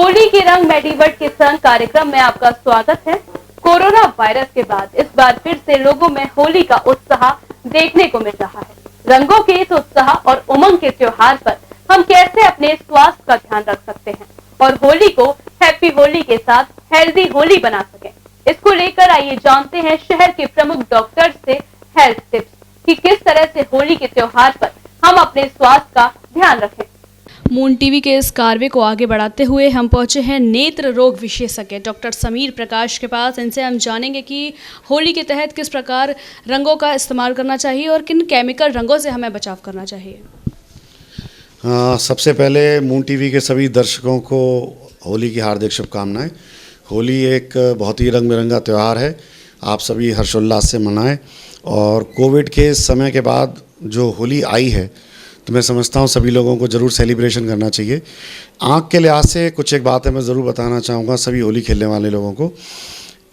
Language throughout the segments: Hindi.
होली के रंग मेडिवर्ट के संग कार्यक्रम में आपका स्वागत है। कोरोना वायरस के बाद इस बार फिर से लोगों में होली का उत्साह देखने को मिल रहा है। रंगों के इस उत्साह और उमंग के त्योहार पर हम कैसे अपने स्वास्थ्य का ध्यान रख सकते हैं और होली को हैप्पी होली के साथ हेल्दी होली बना सकें, इसको लेकर आइए जानते हैं शहर के प्रमुख डॉक्टर से हेल्थ टिप्स कि किस तरह से होली के त्योहार पर हम अपने स्वास्थ्य का ध्यान रखें। मून टीवी के इस कार्य को आगे बढ़ाते हुए हम पहुंचे हैं नेत्र रोग विशेषज्ञ डॉक्टर समीर प्रकाश के पास। इनसे हम जानेंगे कि होली के तहत किस प्रकार रंगों का इस्तेमाल करना चाहिए और किन केमिकल रंगों से हमें बचाव करना चाहिए। सबसे पहले मून टीवी के सभी दर्शकों को होली की हार्दिक शुभकामनाएं। होली एक बहुत ही रंग बिरंगा त्यौहार है, आप सभी हर्षोल्लास से मनाएं। और कोविड के समय के बाद जो होली आई है तो मैं समझता हूँ सभी लोगों को ज़रूर सेलिब्रेशन करना चाहिए। आँख के लिहाज से कुछ एक बातें मैं ज़रूर बताना चाहूँगा सभी होली खेलने वाले लोगों को।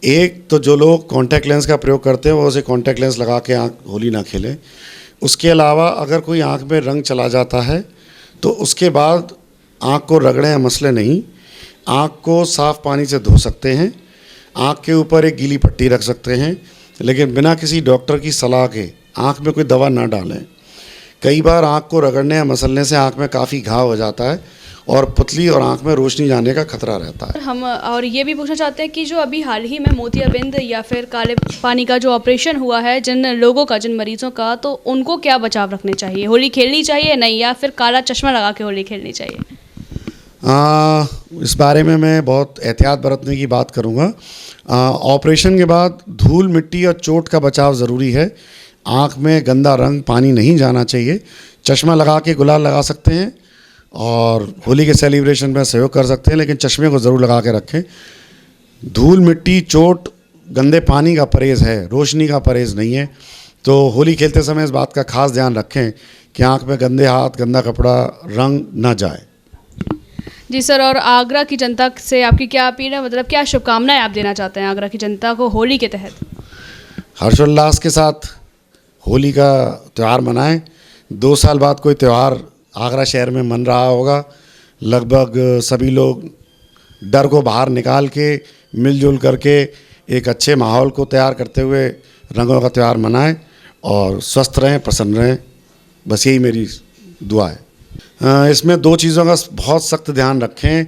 एक तो जो लोग कॉन्टैक्ट लेंस का प्रयोग करते हैं वो उसे कॉन्टैक्ट लेंस लगा के आँख होली ना खेलें। उसके अलावा अगर कोई आँख में रंग चला जाता है तो उसके बाद आँख को रगड़ें या मसले नहीं, आँख को साफ़ पानी से धो सकते हैं, आँख के ऊपर एक गीली पट्टी रख सकते हैं, लेकिन बिना किसी डॉक्टर की सलाह के आँख में कोई दवा ना डालें। कई बार आँख को रगड़ने या मसलने से आँख में काफ़ी घाव हो जाता है और पुतली और आँख में रोशनी जाने का खतरा रहता है। हम और ये भी पूछना चाहते हैं कि जो अभी हाल ही में मोतियाबिंद या फिर काले पानी का जो ऑपरेशन हुआ है जिन लोगों का, जिन मरीजों का, तो उनको क्या बचाव रखने चाहिए? होली खेलनी चाहिए नहीं, या फिर काला चश्मा लगा के होली खेलनी चाहिए? इस बारे में मैं बहुत एहतियात बरतने की बात करूँगा। ऑपरेशन के बाद धूल, मिट्टी और चोट का बचाव ज़रूरी है। आँख में गंदा रंग, पानी नहीं जाना चाहिए। चश्मा लगा के गुलाल लगा सकते हैं और होली के सेलिब्रेशन में सहयोग कर सकते हैं, लेकिन चश्मे को ज़रूर लगा के रखें। धूल, मिट्टी, चोट, गंदे पानी का परहेज़ है, रोशनी का परहेज़ नहीं है। तो होली खेलते समय इस बात का खास ध्यान रखें कि आँख में गंदे हाथ, गंदा कपड़ा, रंग ना जाए। जी सर, और आगरा की जनता से आपकी क्या अपील है, मतलब क्या शुभकामनाएं आप देना चाहते हैं आगरा की जनता को होली के तहत? हर्षोल्लास के साथ होली का त्यौहार मनाएं। 2 साल बाद कोई त्यौहार आगरा शहर में मन रहा होगा। लगभग सभी लोग डर को बाहर निकाल के मिलजुल करके एक अच्छे माहौल को तैयार करते हुए रंगों का त्यौहार मनाएं और स्वस्थ रहें, प्रसन्न रहें। बस यही मेरी दुआ है। इसमें 2 चीज़ों का बहुत सख्त ध्यान रखें।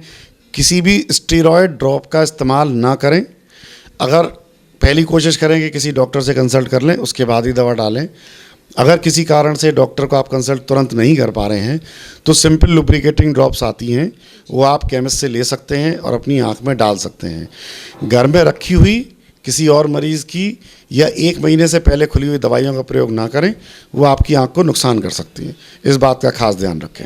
किसी भी स्टेरॉयड ड्रॉप का इस्तेमाल ना करें। अगर पहली कोशिश करें कि किसी डॉक्टर से कंसल्ट कर लें, उसके बाद ही दवा डालें। अगर किसी कारण से डॉक्टर को आप कंसल्ट तुरंत नहीं कर पा रहे हैं तो सिंपल लुब्रिकेटिंग ड्रॉप्स आती हैं, वो आप केमिस्ट से ले सकते हैं और अपनी आँख में डाल सकते हैं। घर में रखी हुई किसी और मरीज़ की या 1 महीने से पहले खुली हुई दवाइयों का प्रयोग ना करें, वो आपकी आँख को नुकसान कर सकती हैं। इस बात का खास ध्यान रखें।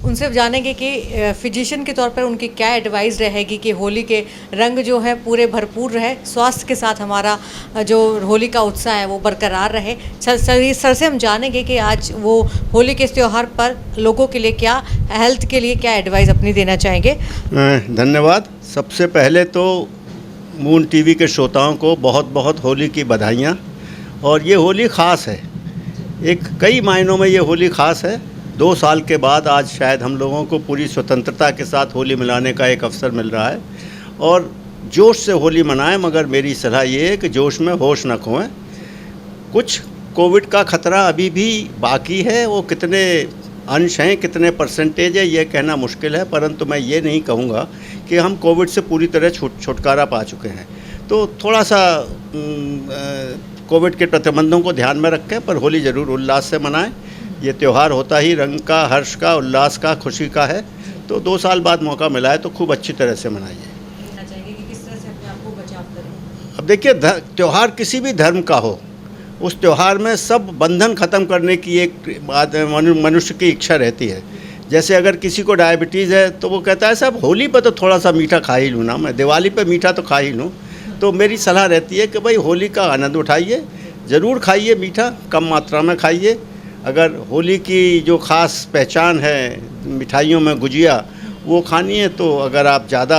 उनसे जानेंगे कि फिजिशियन के तौर पर उनकी क्या एडवाइस रहेगी कि होली के रंग जो है पूरे भरपूर रहे, स्वास्थ्य के साथ हमारा जो होली का उत्साह है वो बरकरार रहे। सर से हम जानेंगे कि आज वो होली के इस त्यौहार पर लोगों के लिए क्या, हेल्थ के लिए क्या एडवाइस अपनी देना चाहेंगे। धन्यवाद। सबसे पहले तो मून टीवी के श्रोताओं को बहुत बहुत होली की बधाइयाँ। और ये होली ख़ास है, कई मायनों में ये होली ख़ास है। 2 साल के बाद आज शायद हम लोगों को पूरी स्वतंत्रता के साथ होली मनाने का एक अवसर मिल रहा है और जोश से होली मनाएं, मगर मेरी सलाह ये है कि जोश में होश न खोएं। कुछ कोविड का ख़तरा अभी भी बाकी है, वो कितने अंश हैं, कितने परसेंटेज है, ये कहना मुश्किल है, परंतु मैं ये नहीं कहूँगा कि हम कोविड से पूरी तरह छुटकारा पा चुके हैं। तो थोड़ा सा कोविड के प्रतिबंधों को ध्यान में रखें, पर होली ज़रूर उल्लास से मनाएं। ये त्यौहार होता ही रंग का, हर्ष का, उल्लास का, खुशी का है। तो 2 साल बाद मौका मिला है तो खूब अच्छी तरह से मनाइए। किस तरह से अपने आप को बचाव करें? अब देखिए, त्यौहार किसी भी धर्म का हो, उस त्यौहार में सब बंधन ख़त्म करने की एक मनुष्य की इच्छा रहती है। जैसे अगर किसी को डायबिटीज़ है तो वो कहता है साहब होली पर तो थोड़ा सा मीठा खा ही लूँ ना, मैं दिवाली पर मीठा तो खा ही लूँ। तो मेरी सलाह रहती है कि भाई होली का आनंद उठाइए, ज़रूर खाइए मीठा, कम मात्रा में खाइए। अगर होली की जो ख़ास पहचान है मिठाइयों में गुजिया, वो खानी है तो अगर आप ज़्यादा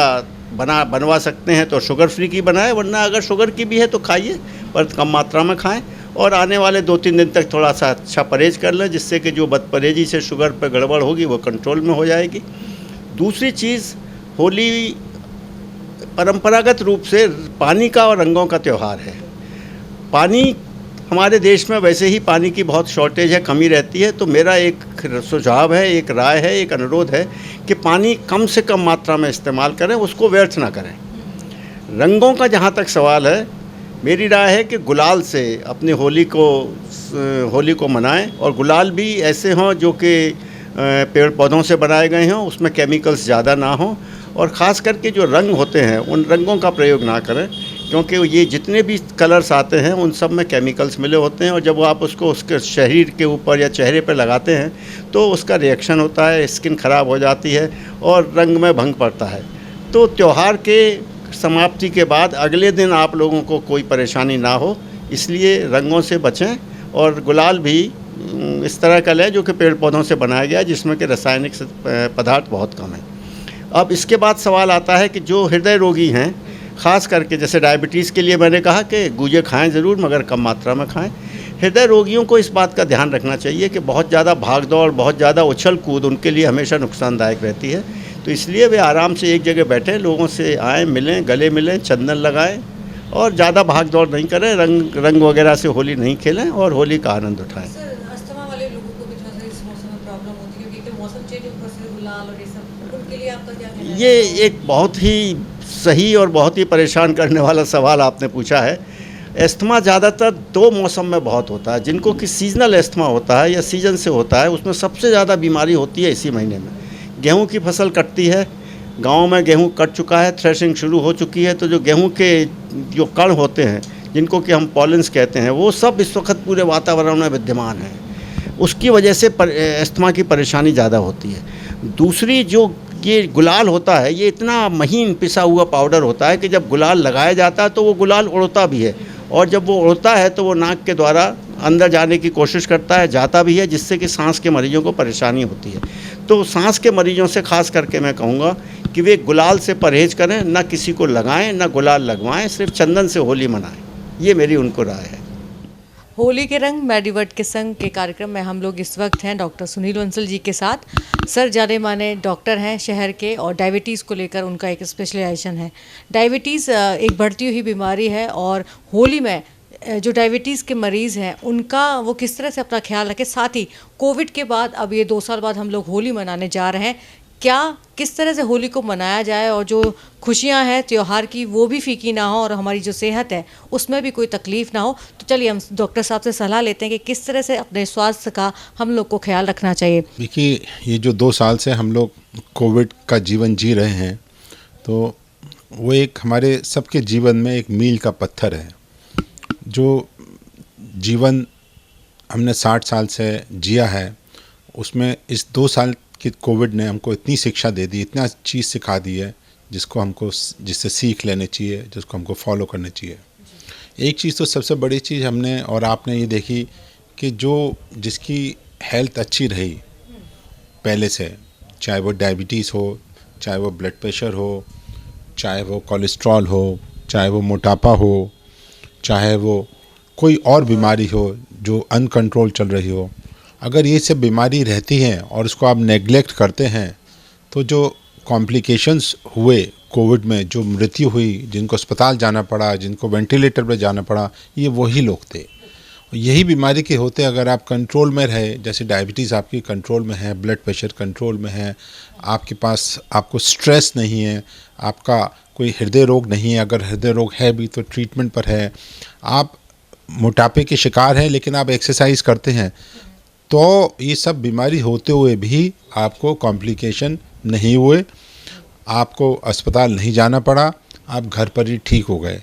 बनवा सकते हैं तो शुगर फ्री की बनाएं, वरना अगर शुगर की भी है तो खाइए, पर कम मात्रा में खाएं। और आने वाले 2-3 दिन तक थोड़ा सा अच्छा परहेज़ कर लें, जिससे कि जो बदपरहेज़ी से शुगर पर गड़बड़ होगी वो कंट्रोल में हो जाएगी। दूसरी चीज़, होली परंपरागत रूप से पानी का और रंगों का त्यौहार है। पानी हमारे देश में वैसे ही पानी की बहुत शॉर्टेज है, कमी रहती है। तो मेरा एक सुझाव है, एक राय है, एक अनुरोध है कि पानी कम से कम मात्रा में इस्तेमाल करें, उसको व्यर्थ ना करें। रंगों का जहाँ तक सवाल है, मेरी राय है कि गुलाल से अपनी होली को मनाएं, और गुलाल भी ऐसे हों जो कि पेड़ पौधों से बनाए गए हों, उसमें केमिकल्स ज़्यादा ना हों, और ख़ास करके जो रंग होते हैं उन रंगों का प्रयोग ना करें, क्योंकि ये जितने भी कलर्स आते हैं उन सब में केमिकल्स मिले होते हैं, और जब आप उसको उसके शरीर के ऊपर या चेहरे पर लगाते हैं तो उसका रिएक्शन होता है, स्किन ख़राब हो जाती है और रंग में भंग पड़ता है। तो त्यौहार के समाप्ति के बाद अगले दिन आप लोगों को कोई परेशानी ना हो, इसलिए रंगों से बचें। और गुलाल भी इस तरह का लें जो कि पेड़ पौधों से बनाया गया है, जिसमें कि रासायनिक पदार्थ बहुत कम है। अब इसके बाद सवाल आता है कि जो हृदय रोगी हैं, ख़ास करके जैसे डायबिटीज़ के लिए मैंने कहा कि गूजे खाएं ज़रूर, मगर कम मात्रा में खाएं। हृदय रोगियों को इस बात का ध्यान रखना चाहिए कि बहुत ज़्यादा भाग दौड़, बहुत ज़्यादा उछल कूद उनके लिए हमेशा नुकसानदायक रहती है। तो इसलिए वे आराम से एक जगह बैठें, लोगों से आएँ, मिलें, गले मिलें, चंदन लगाएं, और ज़्यादा भाग दौड़ नहीं करें, रंग वगैरह से होली नहीं खेलें और होली का आनंद उठाएं। अस्थमा वाले लोगों को भी थोड़ा सा इस मौसम में प्रॉब्लम होती है, क्योंकि मौसम चेंज ऊपर से गुलाल और ये सब, उनके लिए आपका क्या कहना है? ये एक बहुत ही सही और बहुत ही परेशान करने वाला सवाल आपने पूछा है। अस्थमा ज़्यादातर 2 मौसम में बहुत होता है। जिनको कि सीजनल अस्थमा होता है या सीजन से होता है, उसमें सबसे ज़्यादा बीमारी होती है इसी महीने में। गेहूं की फसल कटती है, गांव में गेहूं कट चुका है, थ्रेशिंग शुरू हो चुकी है, तो जो गेहूं के जो कण होते हैं, जिनको कि हम पॉलेंस कहते हैं, वो सब इस वक्त पूरे वातावरण में विद्यमान हैं। उसकी वजह से अस्थमा की परेशानी ज़्यादा होती है। दूसरी जो ये गुलाल होता है, ये इतना महीन पिसा हुआ पाउडर होता है कि जब गुलाल लगाया जाता है तो वो गुलाल उड़ता भी है, और जब वो उड़ता है तो वो नाक के द्वारा अंदर जाने की कोशिश करता है, जाता भी है, जिससे कि सांस के मरीजों को परेशानी होती है। तो सांस के मरीजों से ख़ास करके मैं कहूँगा कि वे गुलाल से परहेज़ करें, ना किसी को लगाएं, ना गुलाल लगवाएं, सिर्फ चंदन से होली मनाएं। ये मेरी उनको राय है। होली के रंग मेडिवर्ट के संग के कार्यक्रम में हम लोग इस वक्त हैं डॉक्टर सुनील बंसल जी के साथ। सर जाने माने डॉक्टर हैं शहर के, और डायबिटीज़ को लेकर उनका एक स्पेशलाइजेशन है। डायबिटीज़ एक बढ़ती हुई बीमारी है, और होली में जो डायबिटीज़ के मरीज़ हैं उनका वो किस तरह से अपना ख्याल रखें। साथ ही कोविड के बाद अब ये 2 साल बाद हम लोग होली मनाने जा रहे हैं, क्या किस तरह से होली को मनाया जाए और जो खुशियां हैं त्यौहार की वो भी फीकी ना हो, और हमारी जो सेहत है उसमें भी कोई तकलीफ़ ना हो। तो चलिए हम डॉक्टर साहब से सलाह लेते हैं कि किस तरह से अपने स्वास्थ्य का हम लोग को ख्याल रखना चाहिए। देखिए, ये जो 2 साल से हम लोग कोविड का जीवन जी रहे हैं, तो वो एक हमारे सबके जीवन में एक मील का पत्थर है। जो जीवन हमने 60 साल से जिया है, उसमें इस 2 साल कि कोविड ने हमको इतनी शिक्षा दे दी, इतना चीज़ सिखा दी है जिससे सीख लेने चाहिए, जिसको हमको फॉलो करने चाहिए। एक चीज़ तो सबसे बड़ी चीज़ हमने और आपने ये देखी कि जिसकी हेल्थ अच्छी रही पहले से, चाहे वो डायबिटीज़ हो, चाहे वो ब्लड प्रेशर हो, चाहे वो कोलेस्ट्रॉल हो, चाहे वो मोटापा हो, चाहे वो कोई और बीमारी हो जो अनकंट्रोल चल रही हो, अगर ये सब बीमारी रहती है और उसको आप नेग्लेक्ट करते हैं, तो जो कॉम्प्लिकेशंस हुए कोविड में, जो मृत्यु हुई, जिनको अस्पताल जाना पड़ा, जिनको वेंटिलेटर पर जाना पड़ा, ये वही लोग थे। यही बीमारी के होते अगर आप कंट्रोल में रहे, जैसे डायबिटीज़ आपकी कंट्रोल में है, ब्लड प्रेशर कंट्रोल में है, आपको स्ट्रेस नहीं है, आपका कोई हृदय रोग नहीं है, अगर हृदय रोग है भी तो ट्रीटमेंट पर है, आप मोटापे के शिकार हैं लेकिन आप एक्सरसाइज करते हैं, तो ये सब बीमारी होते हुए भी आपको कॉम्प्लिकेशन नहीं हुए, आपको अस्पताल नहीं जाना पड़ा, आप घर पर ही ठीक हो गए।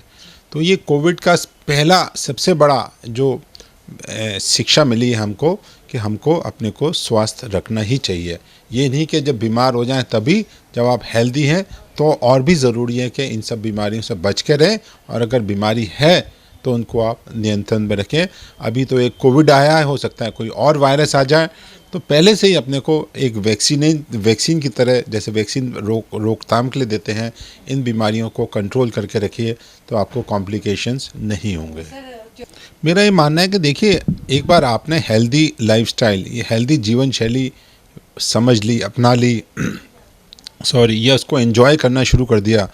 तो ये कोविड का पहला सबसे बड़ा जो शिक्षा मिली है हमको कि हमको अपने को स्वस्थ रखना ही चाहिए। ये नहीं कि जब बीमार हो जाएं तभी, जब आप हेल्दी हैं तो और भी ज़रूरी है कि इन सब बीमारियों से बच के रहें, और अगर बीमारी है तो उनको आप नियंत्रण में रखें। अभी तो एक कोविड आया है, हो सकता है कोई और वायरस आ जाए, तो पहले से ही अपने को एक वैक्सीन की तरह, जैसे वैक्सीन रोकथाम के लिए देते हैं, इन बीमारियों को कंट्रोल करके रखिए तो आपको कॉम्प्लिकेशंस नहीं होंगे। मेरा ये मानना है कि देखिए, एक बार आपने हेल्दी लाइफस्टाइल, ये हेल्दी जीवन शैली समझ ली, अपना ली, या उसको एंजॉय करना शुरू कर दिया,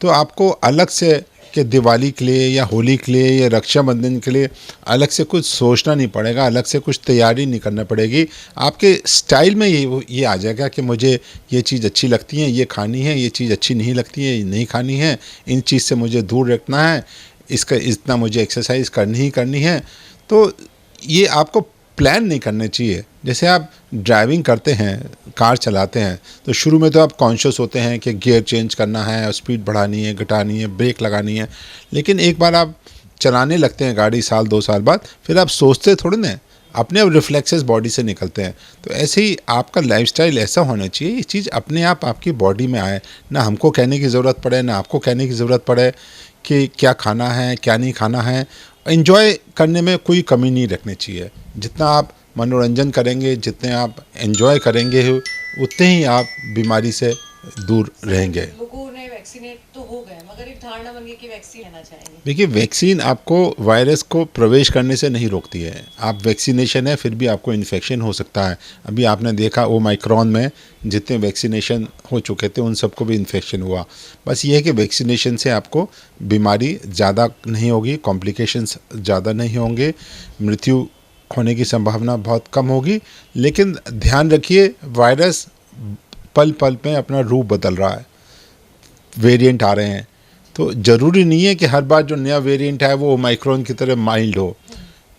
तो आपको अलग से कि दिवाली के लिए या होली के लिए या रक्षाबंधन के लिए अलग से कुछ सोचना नहीं पड़ेगा, अलग से कुछ तैयारी नहीं करना पड़ेगी। आपके स्टाइल में ये आ जाएगा कि मुझे ये चीज़ अच्छी लगती है, ये खानी है, ये चीज़ अच्छी नहीं लगती है, ये नहीं खानी है, इन चीज़ से मुझे दूर रखना है, इसका इतना मुझे एक्सरसाइज करनी ही करनी है। तो ये आपको प्लान नहीं करने चाहिए। जैसे आप ड्राइविंग करते हैं, कार चलाते हैं, तो शुरू में तो आप कॉन्शियस होते हैं कि गियर चेंज करना है, स्पीड बढ़ानी है, घटानी है, ब्रेक लगानी है, लेकिन एक बार आप चलाने लगते हैं गाड़ी साल 2 साल बाद, फिर आप सोचते थोड़े ना, अपने आप रिफ्लेक्सेस बॉडी से निकलते हैं। तो ऐसे ही आपका लाइफस्टाइल ऐसा होना चाहिए, ये चीज़ अपने आप आपकी बॉडी में आए, ना हमको कहने की ज़रूरत पड़े, ना आपको कहने की ज़रूरत पड़े कि क्या खाना है, क्या नहीं खाना है। एंजॉय करने में कोई कमी नहीं रखनी चाहिए। जितना आप मनोरंजन करेंगे, जितने आप एंजॉय करेंगे, उतने ही आप बीमारी से दूर रहेंगे। लोगों ने वैक्सीनेट तो हो गए, मगर एक धारणा बन गई कि वैक्सीन लेना चाहेंगे। देखिए, वैक्सीन आपको वायरस को प्रवेश करने से नहीं रोकती है। आप वैक्सीनेशन है, फिर भी आपको इन्फेक्शन हो सकता है। अभी आपने देखा ओमाइक्रॉन में जितने वैक्सीनेशन हो चुके थे उन सबको भी इन्फेक्शन हुआ। बस ये है कि वैक्सीनेशन से आपको बीमारी ज़्यादा नहीं होगी, कॉम्प्लिकेशंस ज़्यादा नहीं होंगे, मृत्यु होने की संभावना बहुत कम होगी। लेकिन ध्यान रखिए, वायरस पल पल में अपना रूप बदल रहा है, वेरिएंट आ रहे हैं, तो ज़रूरी नहीं है कि हर बार जो नया वेरिएंट है वो ओमाइक्रॉन की तरह माइल्ड हो।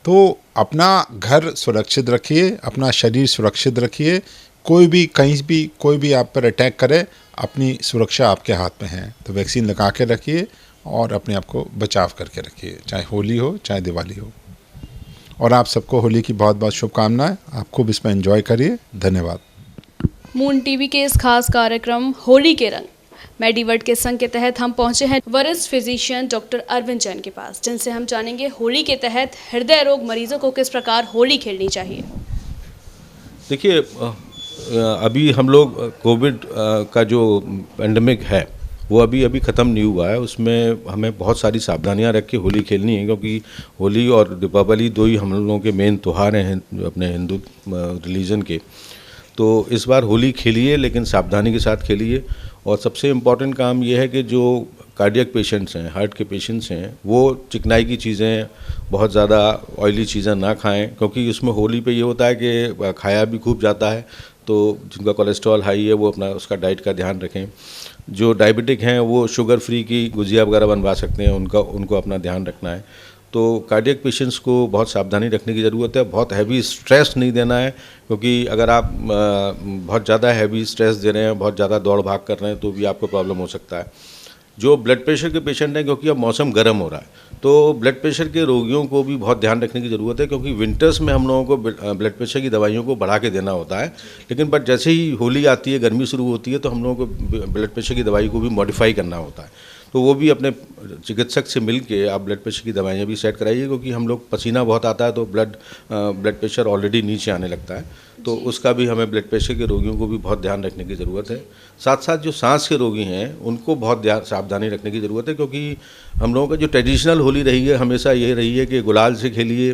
तो अपना घर सुरक्षित रखिए, अपना शरीर सुरक्षित रखिए। कोई भी कहीं भी कोई भी आप पर अटैक करे, अपनी सुरक्षा आपके हाथ में है। तो वैक्सीन लगा के रखिए और अपने आप को बचाव करके रखिए, चाहे होली हो चाहे दिवाली हो। और आप सबको होली की बहुत बहुत शुभकामनाएं। आप खूब इसमें एंजॉय करिए। धन्यवाद। मून टीवी के इस खास कार्यक्रम होली के रंग मेडिवर्ट के संघ के तहत हम पहुंचे हैं वरिष्ठ फिजिशियन डॉक्टर अरविंद जैन के पास, जिनसे हम जानेंगे होली के तहत हृदय रोग मरीजों को किस प्रकार होली खेलनी चाहिए। देखिए, अभी हम लोग कोविड का जो पेंडेमिक है वो अभी ख़त्म नहीं हुआ है। उसमें हमें बहुत सारी सावधानियां रख के होली खेलनी है, क्योंकि होली और दीपावली 2 ही हम लोगों के मेन त्यौहार हैं अपने हिंदू रिलीजन के। तो इस बार होली खेलिए, लेकिन सावधानी के साथ खेलिए। और सबसे इम्पॉर्टेंट काम ये है कि जो कार्डियक पेशेंट्स हैं, हार्ट के पेशेंट्स हैं, वो चिकनाई की चीज़ें, बहुत ज़्यादा ऑयली चीज़ें ना खाएं, क्योंकि उसमें होली पे ये होता है कि खाया भी खूब जाता है। तो जिनका कोलेस्ट्रॉल हाई है वो अपना उसका डाइट का ध्यान रखें। जो डायबिटिक हैं वो शुगर फ्री की गुजिया वगैरह बनवा सकते हैं, उनको अपना ध्यान रखना है। तो कार्डियक पेशेंट्स को बहुत सावधानी रखने की ज़रूरत है। बहुत हैवी स्ट्रेस नहीं देना है, क्योंकि अगर आप बहुत ज़्यादा हैवी स्ट्रेस दे रहे हैं, बहुत ज़्यादा दौड़ भाग कर रहे हैं, तो भी आपको प्रॉब्लम हो सकता है। जो ब्लड प्रेशर के पेशेंट हैं, क्योंकि अब मौसम गर्म हो रहा है, तो ब्लड प्रेशर के रोगियों को भी बहुत ध्यान रखने की ज़रूरत है, क्योंकि विंटर्स में हम लोगों को ब्लड प्रेशर की दवाइयों को बढ़ा के देना होता है। लेकिन बट जैसे ही होली आती है, गर्मी शुरू होती है, तो हम लोगों को ब्लड प्रेशर की दवाई को भी मॉडिफाई करना होता है। तो वो भी अपने चिकित्सक से मिल के आप ब्लड प्रेशर की दवाइयाँ भी सेट कराइए, क्योंकि हम लोग पसीना बहुत आता है तो ब्लड प्रेशर ऑलरेडी नीचे आने लगता है। तो उसका भी हमें ब्लड प्रेशर के रोगियों को भी बहुत ध्यान रखने की ज़रूरत है। साथ साथ जो सांस के रोगी हैं उनको बहुत सावधानी रखने की ज़रूरत है, क्योंकि हम लोगों का जो ट्रेडिशनल होली रही है हमेशा ये रही है कि गुलाल से खेलिए,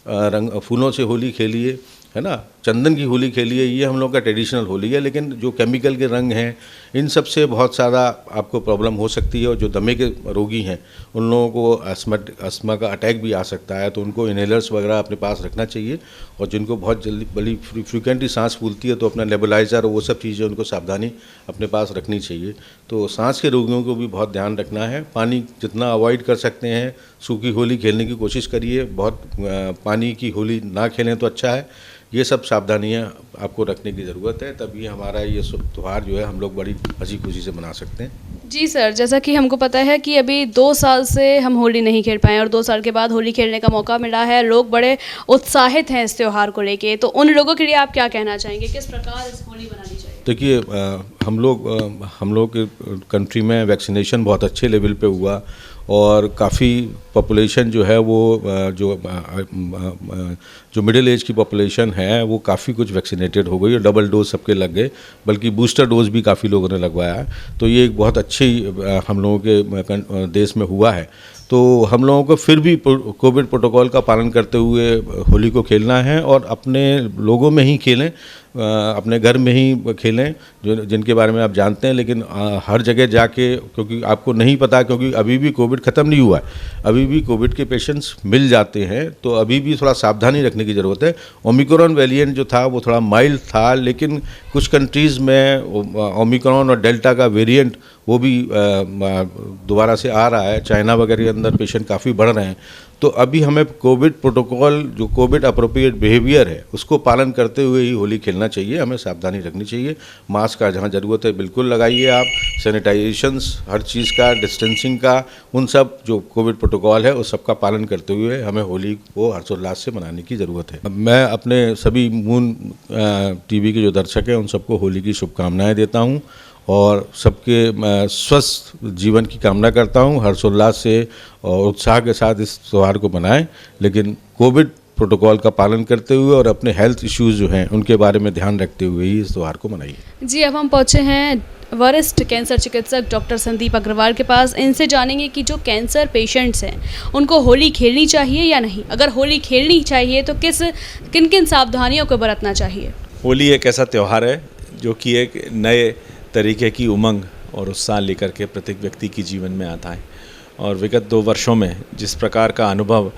रंग फूलों से होली खेलिए, है ना, चंदन की होली खेलिए, ये हम लोग का ट्रेडिशनल होली है। लेकिन जो केमिकल के रंग हैं, इन सब से बहुत सारा आपको प्रॉब्लम हो सकती है। और जो दमे के रोगी हैं उन लोगों को अस्थमा का अटैक भी आ सकता है, तो उनको इनहेलर्स वगैरह अपने पास रखना चाहिए। और जिनको बहुत जल्दी बड़ी फ्रिक्वेंटली सांस फूलती है, तो अपना नेबुलाइज़र और वो सब चीज़ें उनको सावधानी अपने पास रखनी चाहिए। तो सांस के रोगियों को भी बहुत ध्यान रखना है। पानी जितना अवॉइड कर सकते हैं, सूखी होली खेलने की कोशिश करिए। बहुत पानी की होली ना खेलें तो अच्छा है। ये सब सावधानियां आपको रखने की ज़रूरत है, तभी हमारा ये त्यौहार जो है हम लोग बड़ी हंसी खुशी से मना सकते हैं। जी सर, जैसा कि हमको पता है कि अभी 2 साल से हम होली नहीं खेल पाए और 2 साल के बाद होली खेलने का मौका मिला है। लोग बड़े उत्साहित हैं इस त्यौहार को लेके, तो उन लोगों के लिए आप क्या कहना चाहेंगे, किस प्रकार इस होली मनानी चाहिए? देखिए, हम लोग के कंट्री में वैक्सीनेशन बहुत अच्छे लेवल पे हुआ, और काफ़ी पॉपुलेशन जो है वो जो मिडिल एज की पॉपुलेशन है वो काफ़ी कुछ वैक्सीनेटेड हो गई और डबल डोज सबके लग गए, बल्कि बूस्टर डोज भी काफ़ी लोगों ने लगवाया है। तो ये एक बहुत अच्छी हम लोगों के देश में हुआ है। तो हम लोगों को फिर भी कोविड प्रोटोकॉल का पालन करते हुए होली को खेलना है, और अपने लोगों में ही खेलें। अपने घर में ही खेलें, जो जिनके बारे में आप जानते हैं। लेकिन हर जगह जाके, क्योंकि आपको नहीं पता, क्योंकि अभी भी कोविड ख़त्म नहीं हुआ है, अभी भी कोविड के पेशेंट्स मिल जाते हैं, तो अभी भी थोड़ा सावधानी रखने की ज़रूरत है। ओमिक्रॉन वेरिएंट जो था वो थोड़ा माइल्ड था, लेकिन कुछ कंट्रीज़ में ओमिक्रॉन और डेल्टा का वेरिएंट वो भी दोबारा से आ रहा है। चाइना वगैरह के अंदर पेशेंट काफ़ी बढ़ रहे हैं। तो अभी हमें कोविड प्रोटोकॉल, जो कोविड अप्रोप्रिएट बिहेवियर है, उसको पालन करते हुए ही होली खेलना चाहिए। हमें सावधानी रखनी चाहिए। मास्क का जहाँ ज़रूरत है बिल्कुल लगाइए आप, सैनिटाइजेशंस, हर चीज़ का, डिस्टेंसिंग का, उन सब जो कोविड प्रोटोकॉल है उस सब का पालन करते हुए हमें होली को हर्षोल्लास से मनाने की ज़रूरत है। मैं अपने सभी मून टीवी के जो दर्शक हैं उन सबको होली की शुभकामनाएँ देता हूँ और सबके स्वस्थ जीवन की कामना करता हूँ। हर्षोल्लास से और उत्साह के साथ इस त्यौहार को मनाएं, लेकिन कोविड प्रोटोकॉल का पालन करते हुए और अपने हेल्थ इश्यूज़ जो हैं उनके बारे में ध्यान रखते हुए ही इस त्यौहार को मनाइए। जी, अब हम पहुँचे हैं वरिष्ठ कैंसर चिकित्सक डॉक्टर संदीप अग्रवाल के पास। इनसे जानेंगे कि जो कैंसर पेशेंट्स हैं उनको होली खेलनी चाहिए या नहीं। अगर होली खेलनी चाहिए तो किन किन सावधानियों को बरतना चाहिए। होली एक ऐसा त्यौहार है जो कि एक नए तरीके की उमंग और उत्साह लेकर के प्रत्येक व्यक्ति के जीवन में आता है। और विगत 2 वर्षों में जिस प्रकार का अनुभव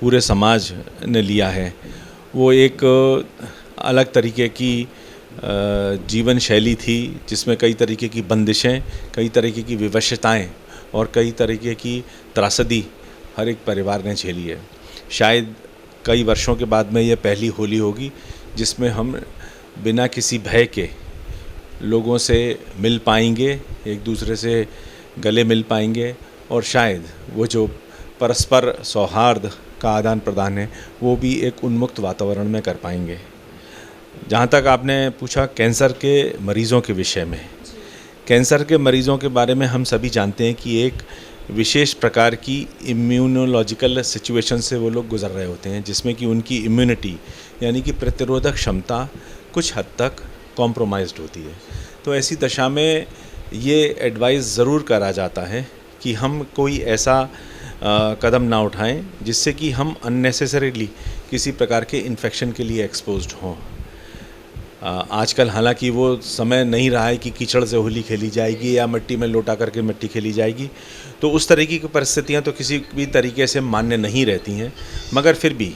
पूरे समाज ने लिया है, वो एक अलग तरीके की जीवन शैली थी, जिसमें कई तरीके की बंदिशें, कई तरीके की विवशताएं और कई तरीके की त्रासदी हर एक परिवार ने झेली है। शायद कई वर्षों के बाद में ये पहली होली होगी जिसमें हम बिना किसी भय के लोगों से मिल पाएंगे, एक दूसरे से गले मिल पाएंगे और शायद वो जो परस्पर सौहार्द का आदान प्रदान है वो भी एक उन्मुक्त वातावरण में कर पाएंगे। जहाँ तक आपने पूछा कैंसर के मरीज़ों के विषय में, कैंसर के मरीज़ों के बारे में हम सभी जानते हैं कि एक विशेष प्रकार की इम्यूनोलॉजिकल सिचुएशन से वो लोग गुजर रहे होते हैं, जिसमें कि उनकी इम्यूनिटी यानी कि प्रतिरोधक क्षमता कुछ हद तक कॉम्प्रोमाइज़्ड होती है। तो ऐसी दशा में ये एडवाइस ज़रूर करा जाता है कि हम कोई ऐसा कदम ना उठाएं जिससे कि हम अननेसेसरीली किसी प्रकार के इन्फेक्शन के लिए एक्सपोज्ड हों। आजकल हालांकि वो समय नहीं रहा है कि कीचड़ से होली खेली जाएगी या मिट्टी में लोटा करके मिट्टी खेली जाएगी, तो उस तरीके की परिस्थितियाँ तो किसी भी तरीके से मान्य नहीं रहती हैं। मगर फिर भी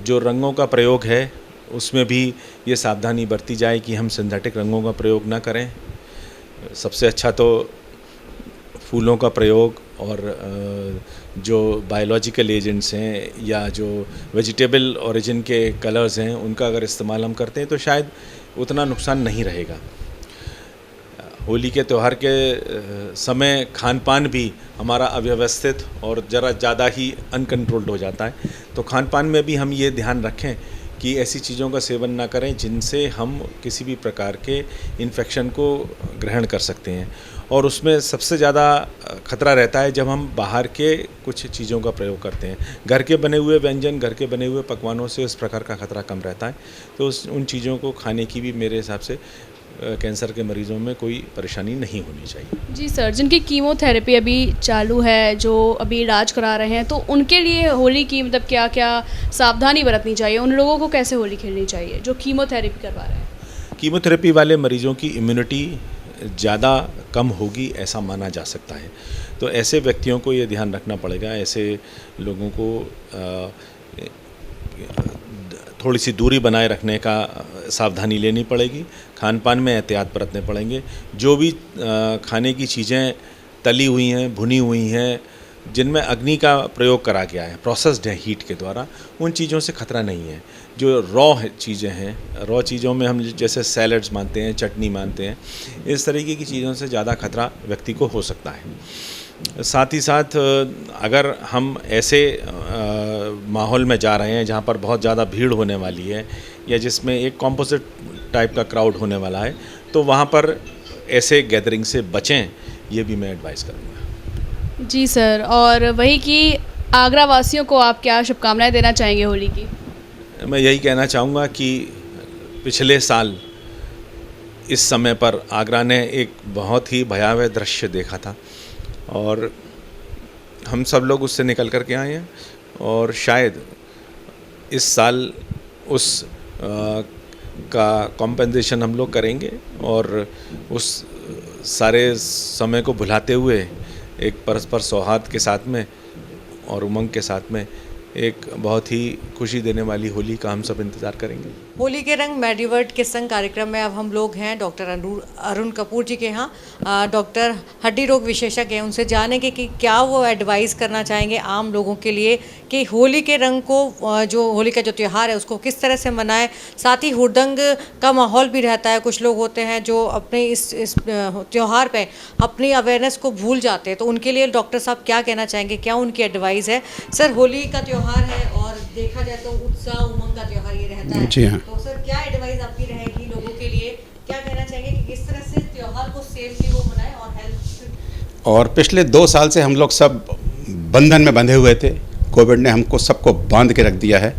जो रंगों का प्रयोग है उसमें भी ये सावधानी बरती जाए कि हम सिंथेटिक रंगों का प्रयोग ना करें। सबसे अच्छा तो फूलों का प्रयोग और जो बायोलॉजिकल एजेंट्स हैं या जो वेजिटेबल ओरिजिन के कलर्स हैं उनका अगर इस्तेमाल हम करते हैं तो शायद उतना नुकसान नहीं रहेगा। होली के त्यौहार के समय खान पान भी हमारा अव्यवस्थित और ज़रा ज़्यादा ही अनकंट्रोल्ड हो जाता है, तो खान पान में भी हम ये ध्यान रखें कि ऐसी चीज़ों का सेवन ना करें जिनसे हम किसी भी प्रकार के इन्फेक्शन को ग्रहण कर सकते हैं। और उसमें सबसे ज़्यादा खतरा रहता है जब हम बाहर के कुछ चीज़ों का प्रयोग करते हैं। घर के बने हुए व्यंजन, घर के बने हुए पकवानों से उस प्रकार का खतरा कम रहता है। तो उन चीज़ों को खाने की भी मेरे हिसाब से कैंसर के मरीज़ों में कोई परेशानी नहीं होनी चाहिए। जी सर, जिनकी कीमोथेरेपी अभी चालू है, जो अभी इलाज करा रहे हैं, तो उनके लिए होली की मतलब क्या क्या सावधानी बरतनी चाहिए? उन लोगों को कैसे होली खेलनी चाहिए जो कीमोथेरेपी करवा रहे हैं? कीमोथेरेपी वाले मरीज़ों की इम्यूनिटी ज़्यादा कम होगी ऐसा माना जा सकता है। तो ऐसे व्यक्तियों को ये ध्यान रखना पड़ेगा, ऐसे लोगों को थोड़ी सी दूरी बनाए रखने का सावधानी लेनी पड़ेगी। खान पान में एहतियात बरतने पड़ेंगे। जो भी खाने की चीज़ें तली हुई हैं, भुनी हुई हैं, जिनमें अग्नि का प्रयोग करा गया है, प्रोसेस्ड है हीट के द्वारा, उन चीज़ों से खतरा नहीं है। जो रॉ चीज़ें हैं, रॉ चीज़ों में हम जैसे सैलड्स मानते हैं, चटनी मानते हैं, इस तरीके की चीज़ों से ज़्यादा खतरा व्यक्ति को हो सकता है। साथ ही साथ अगर हम ऐसे माहौल में जा रहे हैं जहाँ पर बहुत ज़्यादा भीड़ होने वाली है या जिसमें एक कॉम्पोजिट टाइप का क्राउड होने वाला है, तो वहाँ पर ऐसे गैदरिंग से बचें, ये भी मैं एडवाइस करूँगा। जी सर, और वही कि आगरा वासियों को आप क्या शुभकामनाएं देना चाहेंगे होली की? मैं यही कहना चाहूँगा कि पिछले साल इस समय पर आगरा ने एक बहुत ही भयावह दृश्य देखा था और हम सब लोग उससे निकल कर के आए हैं और शायद इस साल उस का कॉम्पेंसेशन हम लोग करेंगे और उस सारे समय को भुलाते हुए एक परस्पर सौहार्द के साथ में और उमंग के साथ में एक बहुत ही खुशी देने वाली होली का हम सब इंतज़ार करेंगे। होली के रंग मेडिवर्ट के संग कार्यक्रम में अब हम लोग हैं डॉक्टर अरुण कपूर जी के यहाँ। डॉक्टर हड्डी रोग विशेषज्ञ हैं, उनसे जानेंगे कि क्या वो एडवाइस करना चाहेंगे आम लोगों के लिए कि होली के रंग को, जो होली का जो त्यौहार है उसको किस तरह से मनाएं। साथ ही हुड़दंग का माहौल भी रहता है, कुछ लोग होते हैं जो अपने इस त्यौहार पे अपनी अवेयरनेस को भूल जाते हैं, तो उनके लिए डॉक्टर साहब क्या कहना चाहेंगे, क्या उनकी एडवाइस है। सर, होली का त्यौहार है और देखा जाए तो उत्साह उमंग का त्यौहार ये रहता है। जी हाँ। तो सर, क्या एडवाइस आपकी रहेगी लोगों के लिए, क्या कहना चाहेंगे कि किस तरह से त्यौहार को सेफली वो मनाएं और हेल्थ। और पिछले 2 साल से हम लोग सब बंधन में बंधे हुए थे, कोविड ने हमको सबको बांध के रख दिया है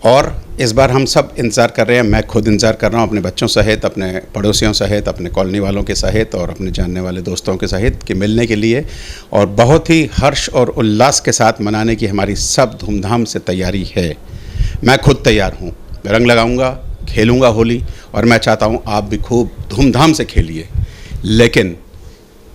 और इस बार हम सब इंतज़ार कर रहे हैं। मैं खुद इंतज़ार कर रहा हूँ अपने बच्चों सहित, अपने पड़ोसियों सहित, अपने कॉलोनी वालों के सहित और अपने जानने वाले दोस्तों के सहित कि मिलने के लिए और बहुत ही हर्ष और उल्लास के साथ मनाने की हमारी सब धूमधाम से तैयारी है। मैं खुद तैयार हूँ, रंग लगाऊंगा, खेलूंगा होली और मैं चाहता हूँ आप भी खूब धूमधाम से खेलिए। लेकिन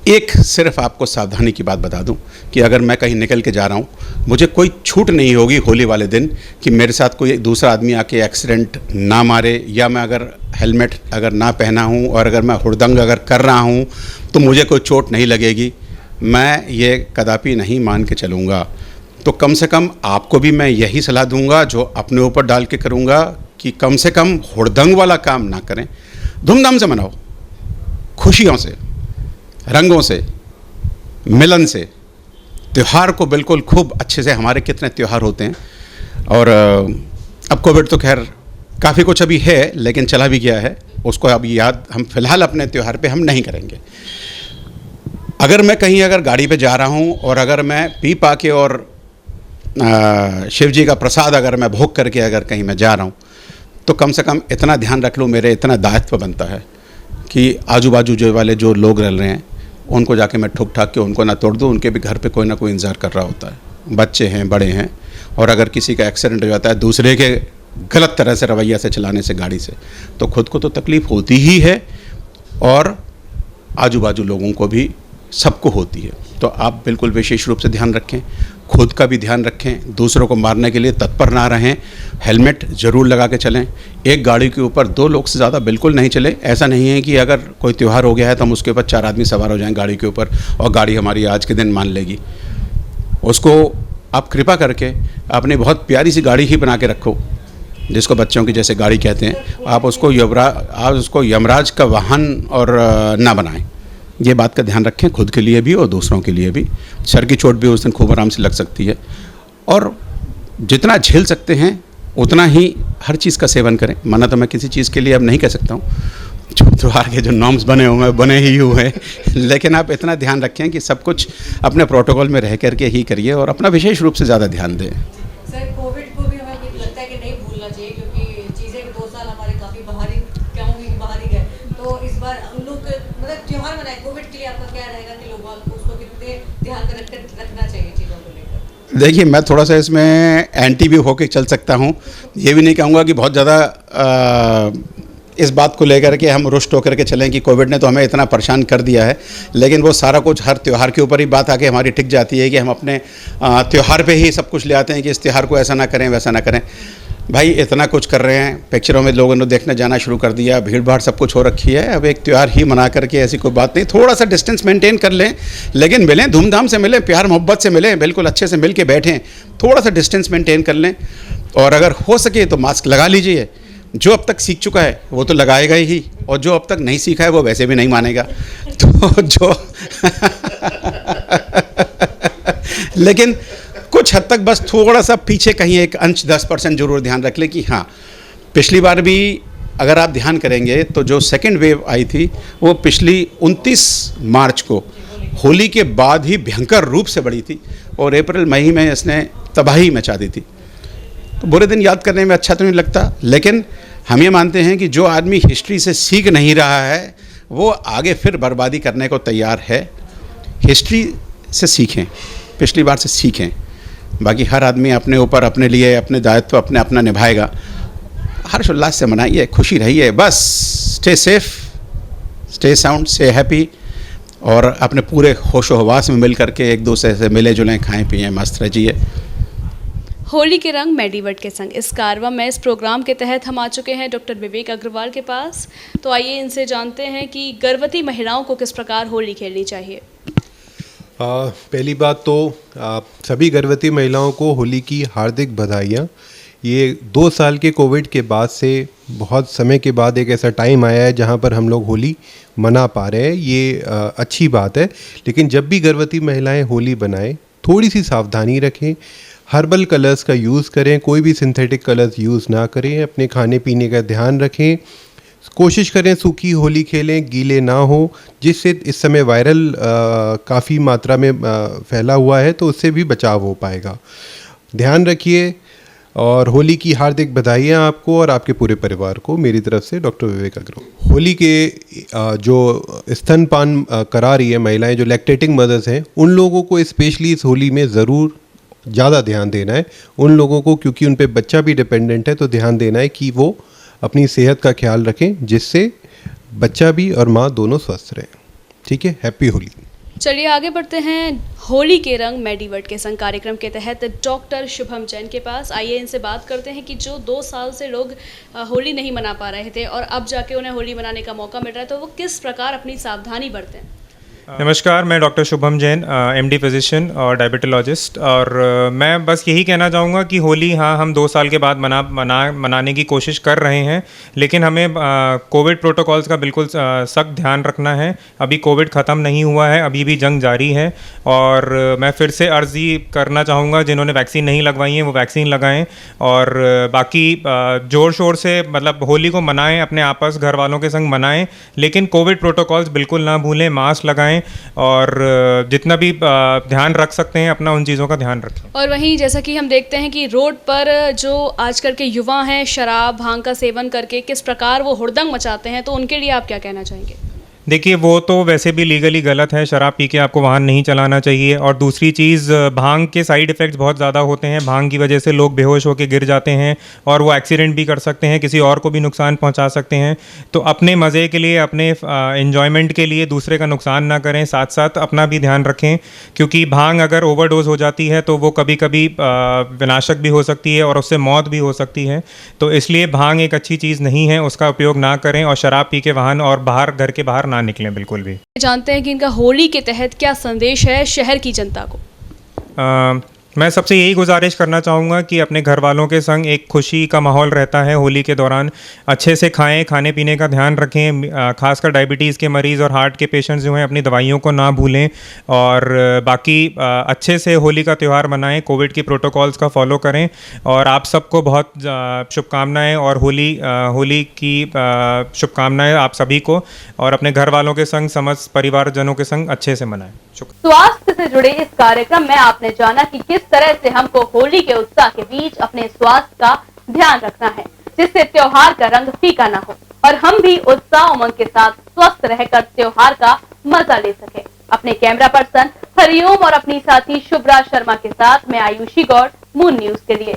एक सिर्फ आपको सावधानी की बात बता दूं कि अगर मैं कहीं निकल के जा रहा हूं, मुझे कोई छूट नहीं होगी होली वाले दिन कि मेरे साथ कोई दूसरा आदमी आके एक्सीडेंट ना मारे, या मैं अगर हेलमेट अगर ना पहना हूं और अगर मैं हुड़दंग अगर कर रहा हूं तो मुझे कोई चोट नहीं लगेगी। मैं ये कदापि नहीं मान के चलूँगा। तो कम से कम आपको भी मैं यही सलाह दूंगा जो अपने ऊपर डाल के करूँगा कि कम से कम हुड़दंग वाला काम ना करें, धूमधाम से मनाओ, खुशियों से, रंगों से, मिलन से, त्यौहार को बिल्कुल खूब अच्छे से। हमारे कितने त्यौहार होते हैं और अब कोविड तो खैर काफ़ी कुछ अभी है लेकिन चला भी गया है, उसको अभी याद हम फिलहाल अपने त्यौहार पे हम नहीं करेंगे। अगर मैं कहीं अगर गाड़ी पे जा रहा हूँ और अगर मैं पी पा के और शिव जी का प्रसाद अगर मैं भोग करके अगर कहीं मैं जा रहा हूँ तो कम से कम इतना ध्यान रख लूँ, मेरे इतना दायित्व बनता है कि आजू बाजू जो वाले जो लोग रह रहे हैं उनको जाके मैं ठुक ठाक के उनको ना तोड़ दूँ। उनके भी घर पे कोई ना कोई इंतज़ार कर रहा होता है, बच्चे हैं, बड़े हैं, और अगर किसी का एक्सीडेंट हो जाता है दूसरे के गलत तरह से रवैया से चलाने से, गाड़ी से, तो खुद को तो तकलीफ़ होती ही है और आजू बाजू लोगों को भी सबको होती है। तो आप बिल्कुल विशेष रूप से ध्यान रखें, खुद का भी ध्यान रखें, दूसरों को मारने के लिए तत्पर ना रहें, हेलमेट ज़रूर लगा के चलें। एक गाड़ी के ऊपर 2 लोग से ज़्यादा बिल्कुल नहीं चले। ऐसा नहीं है कि अगर कोई त्यौहार हो गया है तो हम उसके ऊपर 4 आदमी सवार हो जाएं गाड़ी के ऊपर और गाड़ी हमारी आज के दिन मान लेगी। उसको आप कृपा करके अपनी बहुत प्यारी सी गाड़ी ही बना के रखो, जिसको बच्चों की जैसे गाड़ी कहते हैं, आप उसको यमराज का वाहन और ना बनाएं। ये बात का ध्यान रखें, खुद के लिए भी और दूसरों के लिए भी। सर की चोट भी उस दिन खूब आराम से लग सकती है और जितना झेल सकते हैं उतना ही हर चीज़ का सेवन करें। मना तो मैं किसी चीज़ के लिए अब नहीं कह सकता हूँ, जो त्यौहार के जो नॉर्म्स बने ही हुए हैं, लेकिन आप इतना ध्यान रखें कि सब कुछ अपने प्रोटोकॉल में रह करके ही करिए और अपना विशेष रूप से ज़्यादा ध्यान दें। सर, कोविड को भी हमें लगता है कि नहीं भूलना चाहिए क्योंकि चीज़ें 2 साल हमारे काफ़ी बाहर ही गए। तो इस बार हम लोग मतलब त्यौहार मनाए, कोविड के लिए आपका क्या रहेगा कि लोगों को उसको कितने ध्यान रखना चाहिए चीज़ों को लेकर? देखिए, मैं थोड़ा सा इसमें एंटी भी होके चल सकता हूँ। ये भी नहीं कहूँगा कि बहुत ज़्यादा इस बात को लेकर के हम रुष्ट होकर के चलें कि कोविड ने तो हमें इतना परेशान कर दिया है, लेकिन वो सारा कुछ हर त्यौहार के ऊपर ही बात आके हमारी टिक जाती है कि हम अपने त्यौहार पे ही सब कुछ ले आते हैं कि इस त्यौहार को ऐसा ना करें, वैसा ना करें। भाई इतना कुछ कर रहे हैं, पिक्चरों में लोगों ने देखने जाना शुरू कर दिया, भीड़ भाड़ सब कुछ हो रखी है। अब एक त्यौहार ही मना करके ऐसी कोई बात नहीं, थोड़ा सा डिस्टेंस मेंटेन कर लें, लेकिन मिलें, धूमधाम से मिलें, प्यार मोहब्बत से मिलें, बिल्कुल अच्छे से मिल के बैठें, थोड़ा सा डिस्टेंस मेंटेन कर लें और अगर हो सके तो मास्क लगा लीजिए। जो अब तक सीख चुका है वो तो लगाएगा ही और जो अब तक नहीं सीखा है वो वैसे भी नहीं मानेगा। तो जो लेकिन कुछ हद तक बस थोड़ा सा पीछे कहीं एक अंश 10% जरूर ध्यान रख लें कि हाँ, पिछली बार भी अगर आप ध्यान करेंगे तो जो सेकेंड वेव आई थी वो पिछली 29 मार्च को होली के बाद ही भयंकर रूप से बढ़ी थी और अप्रैल मई में इसने तबाही मचा दी थी। तो बुरे दिन याद करने में अच्छा तो नहीं लगता, लेकिन हम ये मानते हैं कि जो आदमी हिस्ट्री से सीख नहीं रहा है वो आगे फिर बर्बादी करने को तैयार है। हिस्ट्री से सीखें, पिछली बार से सीखें। बाकी हर आदमी अपने ऊपर अपने लिए अपने दायित्व अपना निभाएगा। हर्षोल्लास से मनाइए, खुशी रहिए, बस stay safe, stay sound, stay happy, और अपने पूरे होशो हवास में मिल करके एक दूसरे से मिले जुलें, खाएं पिएं, मस्त रहिए। होली के रंग मेडिवर्ट के संग इस कारवा में इस प्रोग्राम के तहत हम आ चुके हैं डॉक्टर विवेक अग्रवाल के पास। तो आइए इनसे जानते हैं कि गर्भवती महिलाओं को किस प्रकार होली खेलनी चाहिए। पहली बात तो सभी गर्भवती महिलाओं को होली की हार्दिक बधाइयाँ। ये 2 साल के कोविड के बाद से बहुत समय के बाद एक ऐसा टाइम आया है जहाँ पर हम लोग होली मना पा रहे हैं, ये अच्छी बात है। लेकिन जब भी गर्भवती महिलाएं होली बनाएं, थोड़ी सी सावधानी रखें, हर्बल कलर्स का यूज़ करें, कोई भी सिंथेटिक कलर्स यूज़ ना करें, अपने खाने पीने का ध्यान रखें, कोशिश करें सूखी होली खेलें, गीले ना हो, जिससे इस समय वायरल काफ़ी मात्रा में फैला हुआ है, तो उससे भी बचाव हो पाएगा। ध्यान रखिए, और होली की हार्दिक बधाइयाँ आपको और आपके पूरे परिवार को मेरी तरफ से, डॉक्टर विवेक अग्रवाल। होली के जो स्तनपान करा रही है महिलाएं, जो लैक्टेटिंग मदर्स हैं, उन लोगों को स्पेशली इस होली में ज़रूर ज़्यादा ध्यान देना है। उन लोगों को, क्योंकि उन पे बच्चा भी डिपेंडेंट है, तो ध्यान देना है कि वो अपनी सेहत का ख्याल रखें, जिससे बच्चा भी और माँ दोनों स्वस्थ रहें। ठीक है, हैप्पी होली। चलिए आगे बढ़ते हैं होली के रंग मेडिवर्ट के संग कार्यक्रम के तहत डॉक्टर शुभम जैन के पास। आइए इनसे बात करते हैं कि जो 2 साल से लोग होली नहीं मना पा रहे थे और अब जाके उन्हें होली मनाने का मौका मिल रहा है, तो वो किस प्रकार अपनी सावधानी बरतें। नमस्कार, मैं doctor Shubham Jain, MD physician और डायबिटोलॉजिस्ट, और मैं बस यही कहना चाहूँगा कि होली हाँ हम 2 साल के बाद मनाने की कोशिश कर रहे हैं, लेकिन हमें कोविड प्रोटोकॉल्स का बिल्कुल सख्त ध्यान रखना है। अभी कोविड ख़त्म नहीं हुआ है, अभी भी जंग जारी है, और मैं फिर से अर्जी करना चाहूँगा जिन्होंने वैक्सीन नहीं लगवाई है वो वैक्सीन लगाएँ, और बाकी ज़ोर शोर से मतलब होली को मनाएँ, अपने आपस घर वालों के संग मनाएँ, लेकिन कोविड प्रोटोकॉल्स बिल्कुल ना भूलें, मास्क लगाएँ, और जितना भी ध्यान रख सकते हैं अपना उन चीज़ों का ध्यान रखें। और वहीं जैसा कि हम देखते हैं कि रोड पर जो आजकल के युवा हैं शराब भांग का सेवन करके किस प्रकार वो हुड़दंग मचाते हैं, तो उनके लिए आप क्या कहना चाहेंगे। देखिए, वो तो वैसे भी लीगली गलत है, शराब पी के आपको वाहन नहीं चलाना चाहिए। और दूसरी चीज़, भांग के साइड इफ़ेक्ट्स बहुत ज़्यादा होते हैं, भांग की वजह से लोग बेहोश होकर गिर जाते हैं और वो एक्सीडेंट भी कर सकते हैं, किसी और को भी नुकसान पहुंचा सकते हैं। तो अपने मज़े के लिए, अपने एन्जॉयमेंट के लिए दूसरे का नुकसान ना करें, साथ साथ अपना भी ध्यान रखें, क्योंकि भांग अगर ओवरडोज हो जाती है तो वो कभी कभी विनाशक भी हो सकती है और उससे मौत भी हो सकती है। तो इसलिए भांग एक अच्छी चीज़ नहीं है, उसका उपयोग ना करें, और शराब पी के वाहन और बाहर घर के बाहर ना निकलें बिल्कुल भी। जानते हैं कि इनका होली के तहत क्या संदेश है शहर की जनता को। मैं सबसे यही गुजारिश करना चाहूँगा कि अपने घर वालों के संग एक खुशी का माहौल रहता है होली के दौरान, अच्छे से खाएं, खाने पीने का ध्यान रखें, खासकर डायबिटीज़ के मरीज़ और हार्ट के पेशेंट्स जो हैं अपनी दवाइयों को ना भूलें, और बाकी अच्छे से होली का त्यौहार मनाएं, कोविड की प्रोटोकॉल्स का फॉलो करें। और आप सबको बहुत शुभकामनाएं, और होली की शुभकामनाएं आप सभी को, और अपने घर वालों के संग, समस्त परिवारजनों के संग अच्छे से मनाएं। स्वास्थ्य से जुड़े इस कार्यक्रम में आपने जाना कि किस तरह से हमको होली के उत्साह के बीच अपने स्वास्थ्य का ध्यान रखना है, जिससे त्योहार का रंग फीका ना हो और हम भी उत्साह उमंग के साथ स्वस्थ रहकर त्योहार का मजा ले सके। अपने कैमरा पर्सन हरिओम और अपनी साथी शुभ्रा शर्मा के साथ मैं आयुषी गौड़, मून न्यूज के लिए।